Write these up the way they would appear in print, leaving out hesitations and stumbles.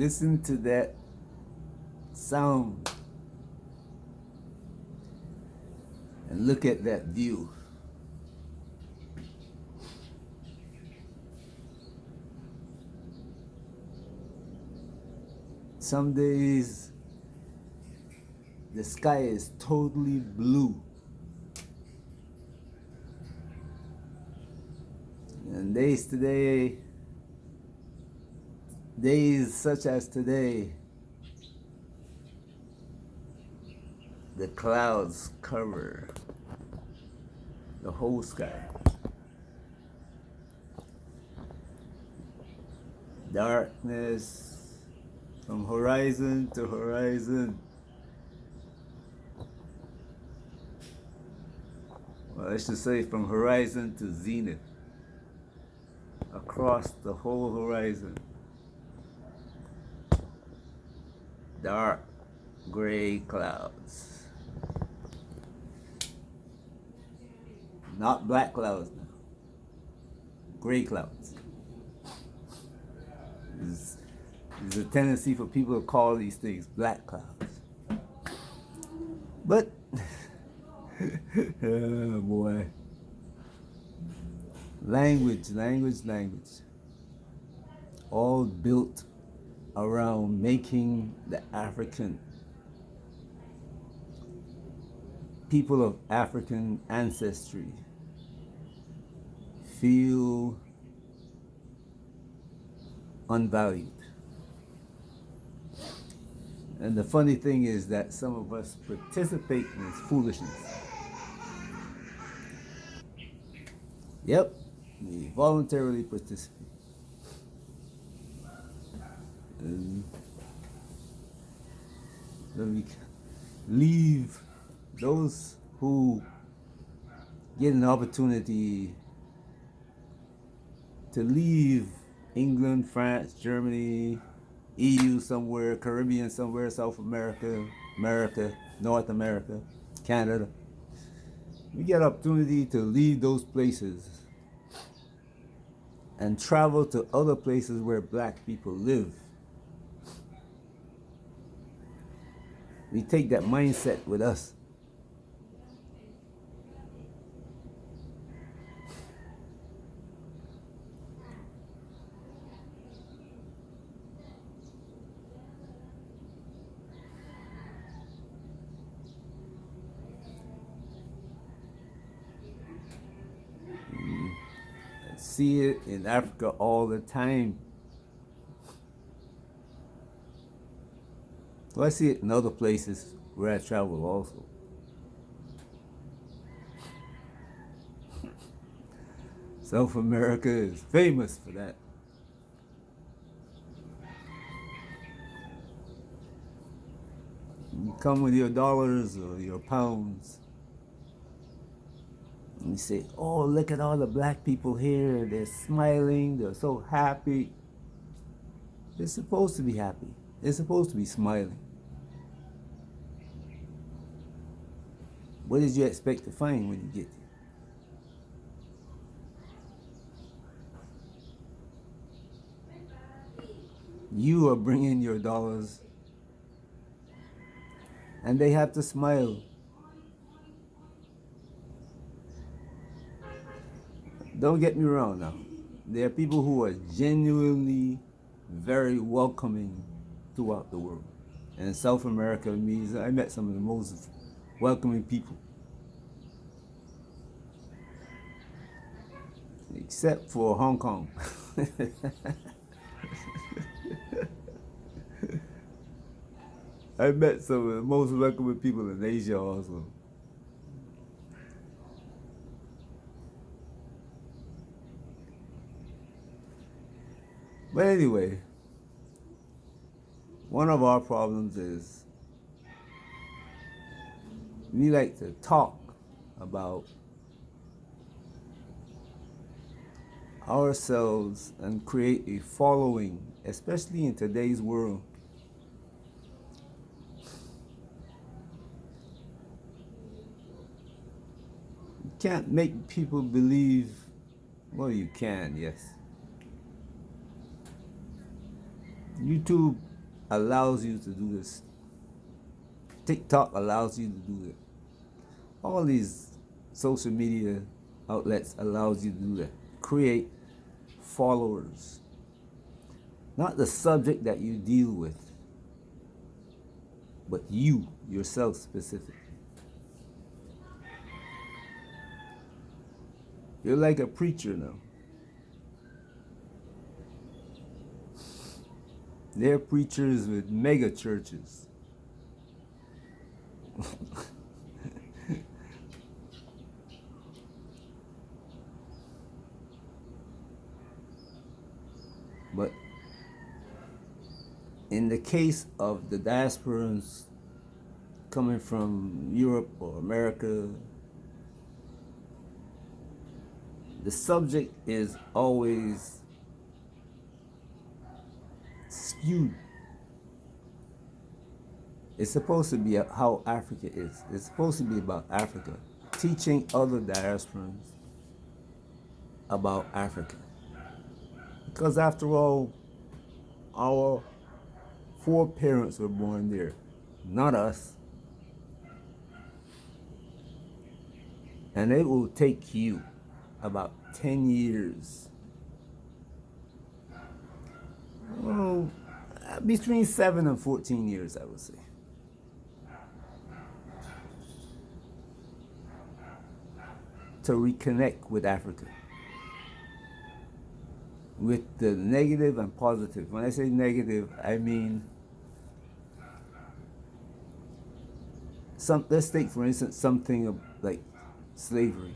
Listen to that sound and look at that view. Some days the sky is totally blue. And days such as today, the clouds cover the whole sky. Darkness from horizon to horizon. Well, I should say from horizon to zenith. Across the whole horizon. Dark gray clouds. Not black clouds now. Gray clouds. There's a tendency for people to call these things black clouds. But, oh boy. Language. All built around making the African people of African ancestry feel unvalued. And the funny thing is that some of us participate in this foolishness. Yep, we voluntarily participate. And then we leave those who get an opportunity to leave England, France, Germany, EU somewhere, Caribbean somewhere, South America, America, North America, Canada. We get an opportunity to leave those places and travel to other places where black people live. We take that mindset with us. See it in Africa all the time. Well, I see it in other places where I travel also. South America is famous for that. You come with your dollars or your pounds, and you say, oh, look at all the black people here. They're smiling. They're so happy. They're supposed to be happy. They're supposed to be smiling. What did you expect to find when you get there? You are bringing your dollars, and they have to smile. Don't get me wrong now. There are people who are genuinely very welcoming throughout the world. And South America means I met some of the most welcoming people. Except for Hong Kong. I met some of the most welcoming people in Asia also. But anyway, one of our problems is we like to talk about ourselves and create a following, especially in today's world. You can't make people believe, well, you can, yes. YouTube allows you to do this. TikTok allows you to do it. All these social media outlets allows you to do that. Create followers. Not the subject that you deal with, but you, yourself specific. You're like a preacher now. They're preachers with mega churches. But in the case of the diasporans coming from Europe or America, the subject is always skewed. It's supposed to be how Africa is. It's supposed to be about Africa, teaching other diasporans about Africa. Because after all, our foreparents were born there, not us. And it will take you about 10 years, well, between 7 and 14 years, I would say, to reconnect with Africa, with the negative and positive. When I say negative, I mean let's take for instance something like slavery.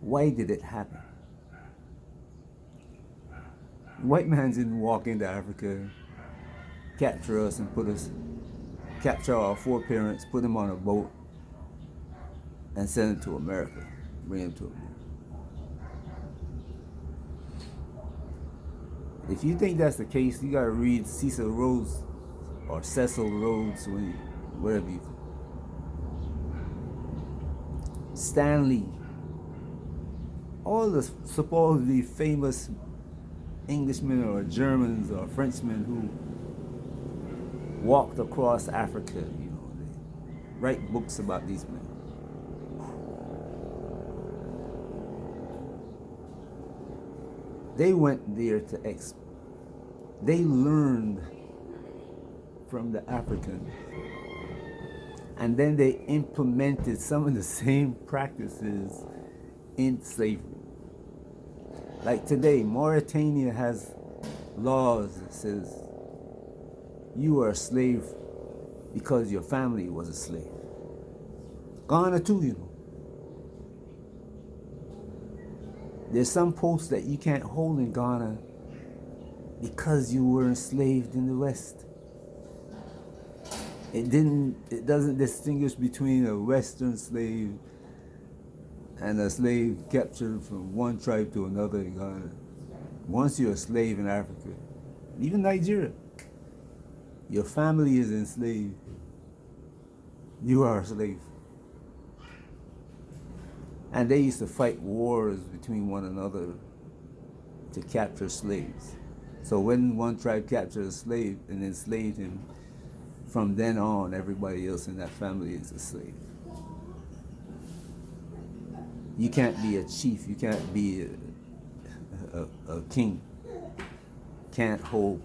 Why did it happen? White man didn't walk into Africa, capture us and capture our foreparents, put them on a boat, and send them to America, bring them to America. If you think that's the case, you gotta read Cecil Rhodes or Cecil Rhodes, whatever you. Stanley, all the supposedly famous Englishmen or Germans or Frenchmen who walked across Africa, they write books about these men. They went there they learned from the Africans, and then they implemented some of the same practices in slavery. Like today, Mauritania has laws that says you are a slave because your family was a slave. Ghana too, There's some posts that you can't hold in Ghana because you were enslaved in the West. It doesn't distinguish between a Western slave and a slave captured from one tribe to another in Ghana. Once you're a slave in Africa, even Nigeria, your family is enslaved. You are a slave. And they used to fight wars between one another to capture slaves. So when one tribe captured a slave and enslaved him, from then on, everybody else in that family is a slave. You can't be a chief. You can't be a king. Can't hold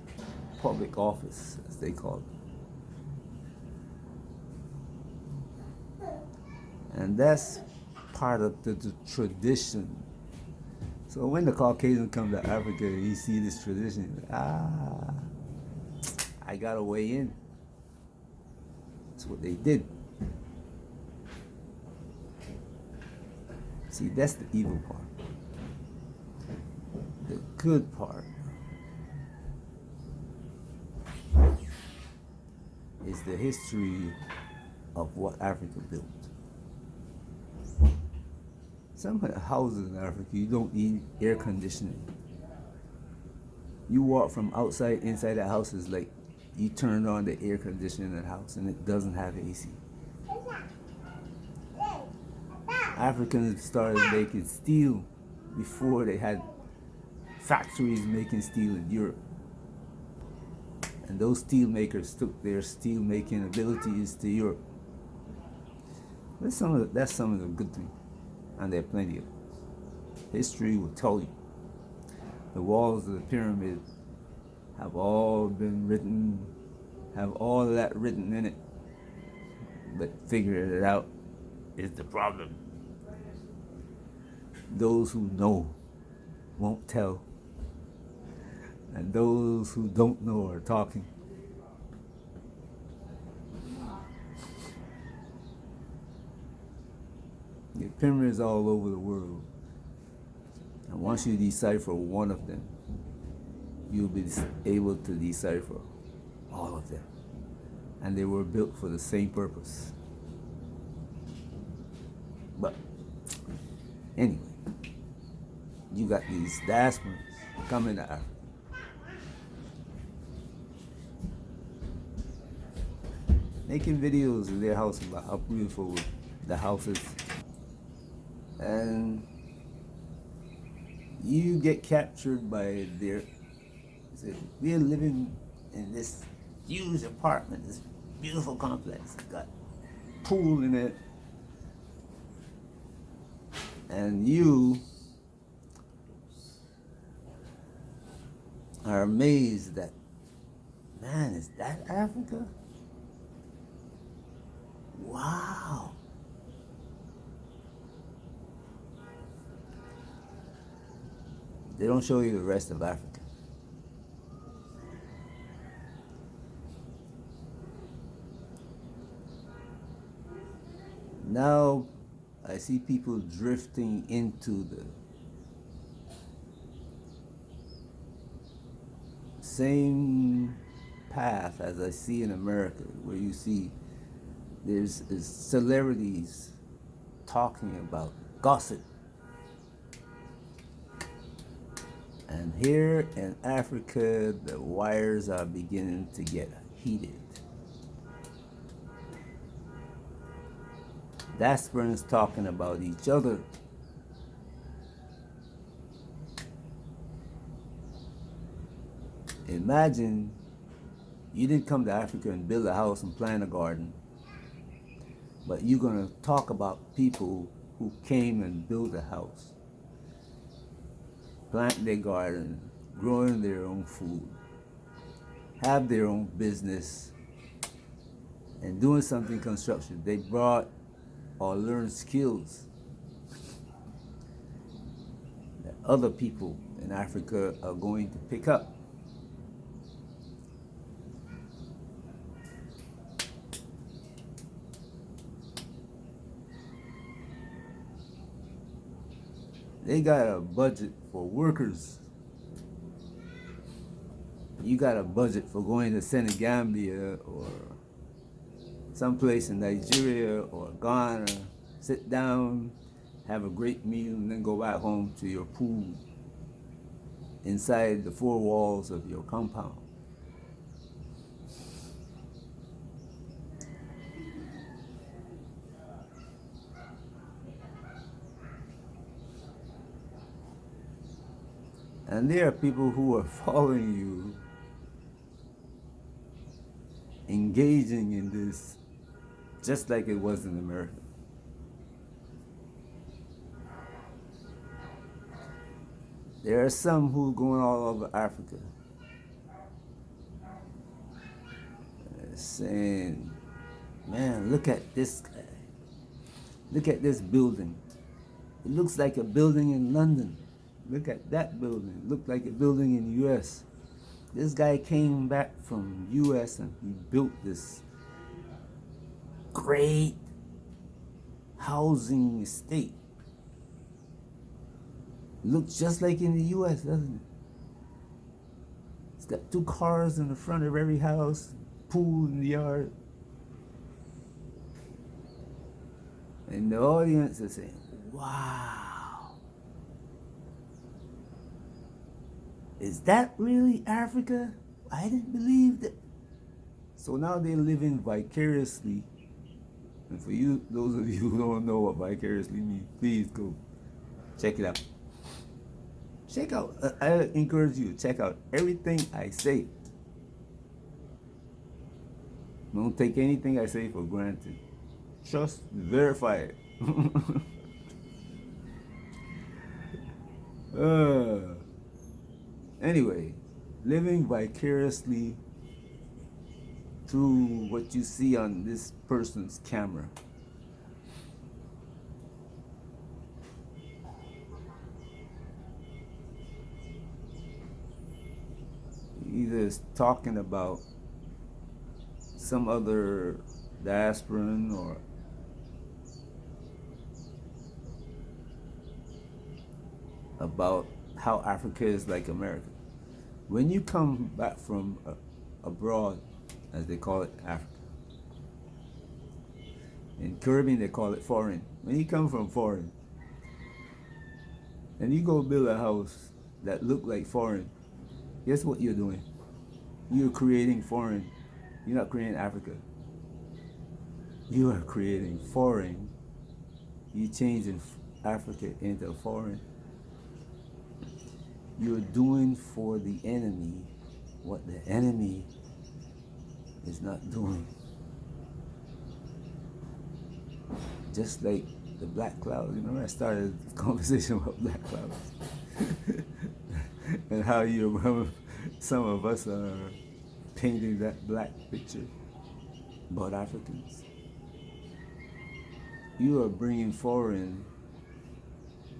public office, as they call it. And that's part of the tradition. So when the Caucasian come to Africa, you see this tradition. I gotta weigh in. That's what they did. See, that's the evil part. The good part is the history of what Africa built. Some houses in Africa, you don't need air conditioning. You walk from outside, inside the house is like you turned on the air conditioning in the house and it doesn't have AC. Africans started making steel before they had factories making steel in Europe. And those steel makers took their steel making abilities to Europe. That's some of the good things, and there are plenty of them. History will tell you. The walls of the pyramid have all been written, have all of that written in it, but figuring it out is the problem. Those who know won't tell, and those who don't know are talking. The pyramids all over the world, and once you decipher one of them, you'll be able to decipher all of them. And they were built for the same purpose. But anyway, you got these diasporans coming to Africa. Making videos of their house about how beautiful the house is. And you get captured by their, we're living in this huge apartment, this beautiful complex. It's got a pool in it. And you are amazed that, man, is that Africa? Wow. They don't show you the rest of Africa. Now I see people drifting into the same path as I see in America, where you see there's celebrities talking about gossip. And here in Africa, the wires are beginning to get heated. Diasporans talking about each other. Imagine you didn't come to Africa and build a house and plant a garden, but you're going to talk about people who came and built a house, plant their garden, growing their own food, have their own business, and doing something construction. They brought or learned skills that other people in Africa are going to pick up. They got a budget for workers. You got a budget for going to Senegambia or someplace in Nigeria or Ghana, sit down, have a great meal, and then go back home to your pool inside the four walls of your compound. And there are people who are following you, engaging in this just like it was in America. There are some who are going all over Africa saying, man, look at this guy. Look at this building. It looks like a building in London. Look at that building. It looked like a building in the US. This guy came back from US and he built this great housing estate. It looks just like in the US, doesn't it? It's got 2 cars in the front of every house, pool in the yard. And the audience is saying, wow. Is that really Africa? I didn't believe that. So now they're living vicariously. And for you, those of you who don't know what vicariously means, please go check it out. Check out, I encourage you to check out everything I say. Don't take anything I say for granted. Trust, verify it. uh, anyway, living vicariously through what you see on this person's camera. Either it's talking about some other diasporan or about how Africa is like America. When you come back from abroad, as they call it, Africa. In Caribbean, they call it foreign. When you come from foreign, and you go build a house that look like foreign, guess what you're doing? You're creating foreign. You're not creating Africa. You are creating foreign. You're changing Africa into foreign. You're doing for the enemy what the enemy is not doing. Just like the black clouds. You know, I started a conversation about black clouds. And how some of us are painting that black picture about Africans. You are bringing foreign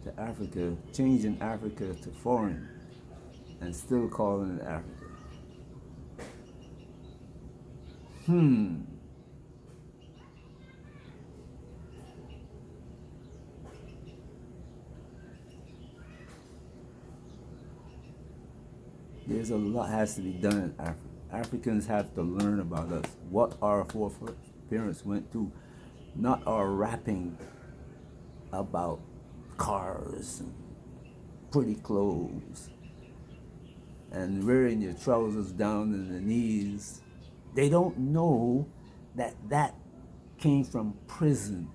to Africa, changing Africa to foreign, and still calling it Africa. There's a lot has to be done in Africa. Africans have to learn about us, what our foreparents went through, not our rapping about cars and pretty clothes and wearing your trousers down to the knees. They don't know that that came from prison.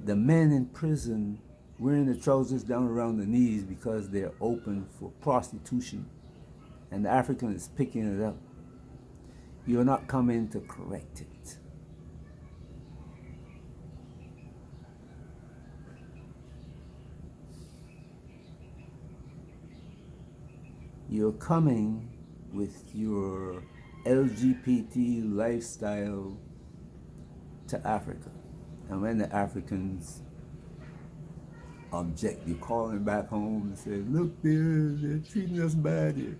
The men in prison wearing the trousers down around the knees because they're open for prostitution, and the African is picking it up. You're not coming to correct it. You're coming with your LGBT lifestyle to Africa. And when the Africans object, you call them back home and say, look, they're treating us bad here.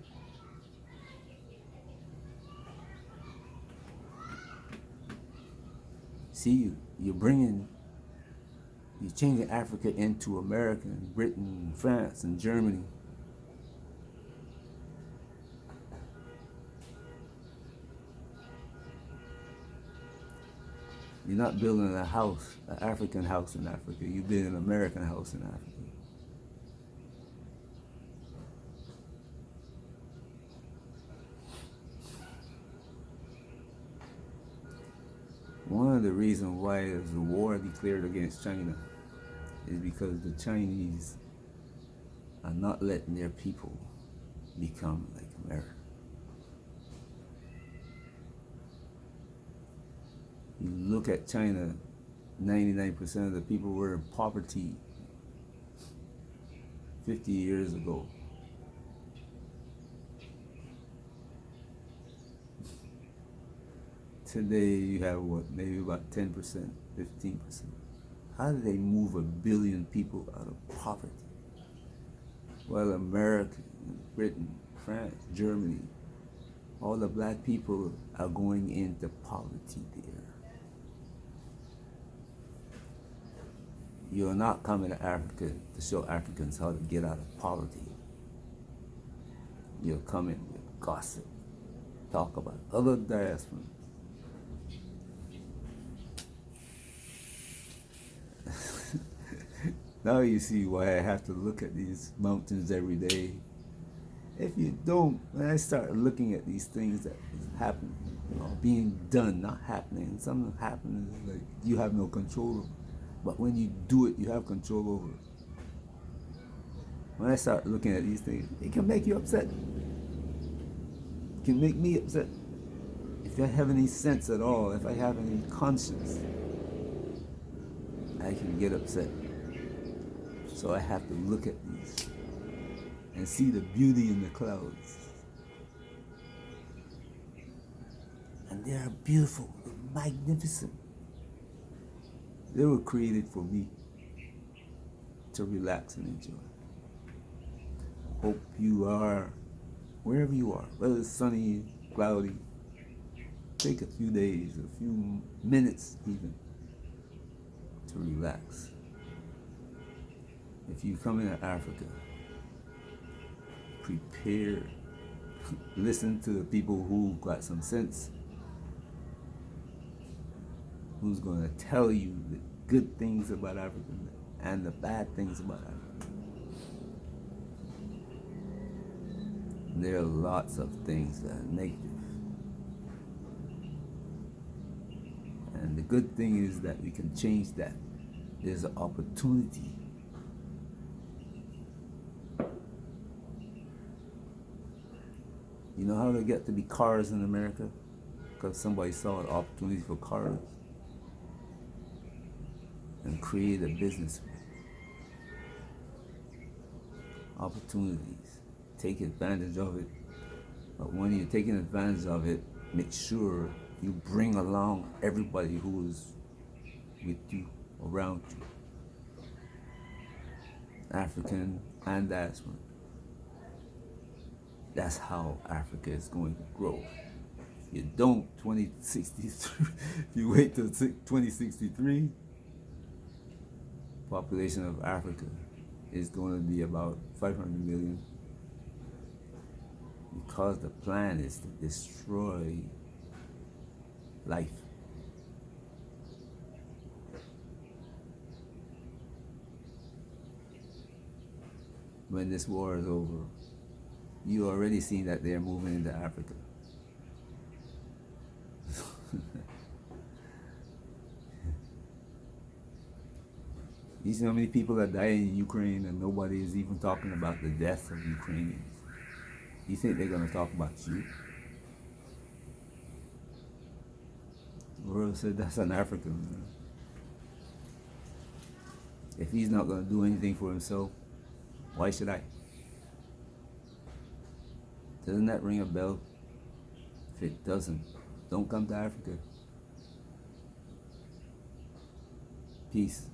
See, you're changing Africa into America and Britain and France and Germany. You're not building a house, an African house in Africa. You're building an American house in Africa. One of the reasons why there's a war declared against China is because the Chinese are not letting their people become like America. You look at China, 99% of the people were in poverty 50 years ago. Today you have what, maybe about 10%, 15%. How do they move 1 billion people out of poverty? Well, America, Britain, France, Germany, all the black people are going into poverty there. You're not coming to Africa to show Africans how to get out of poverty. You're coming with gossip, talk about other diasporans. Now you see why I have to look at these mountains every day. If you don't, when I start looking at these things that is happening, being done, not happening, something happens like you have no control over. But when you do it, you have control over it. When I start looking at these things, it can make you upset. It can make me upset. If I have any sense at all, if I have any conscience, I can get upset. So I have to look at these and see the beauty in the clouds. And they are beautiful, magnificent. They were created for me to relax and enjoy. Hope you are, wherever you are, whether it's sunny, cloudy, take a few days, a few minutes even, to relax. If you come into Africa, prepare, listen to the people who got some sense, who's going to tell you the good things about Africa and the bad things about Africa. There are lots of things that are negative. And the good thing is that we can change that. There's an opportunity. You know how there get to be cars in America? Because somebody saw an opportunity for cars and create a business. Opportunities. Take advantage of it. But when you're taking advantage of it, make sure you bring along everybody who is with you, around you. African and diaspora. That's how Africa is going to grow. If you don't, 2063, if you wait till 2063, population of Africa is going to be about 500 million, because the plan is to destroy life. When this war is over, you already see that they're moving into Africa. You see how many people are dying in Ukraine and nobody is even talking about the death of Ukrainians? You think they're going to talk about you? The world said that's an African, man. If he's not going to do anything for himself, why should I? Doesn't that ring a bell? If it doesn't, don't come to Africa. Peace.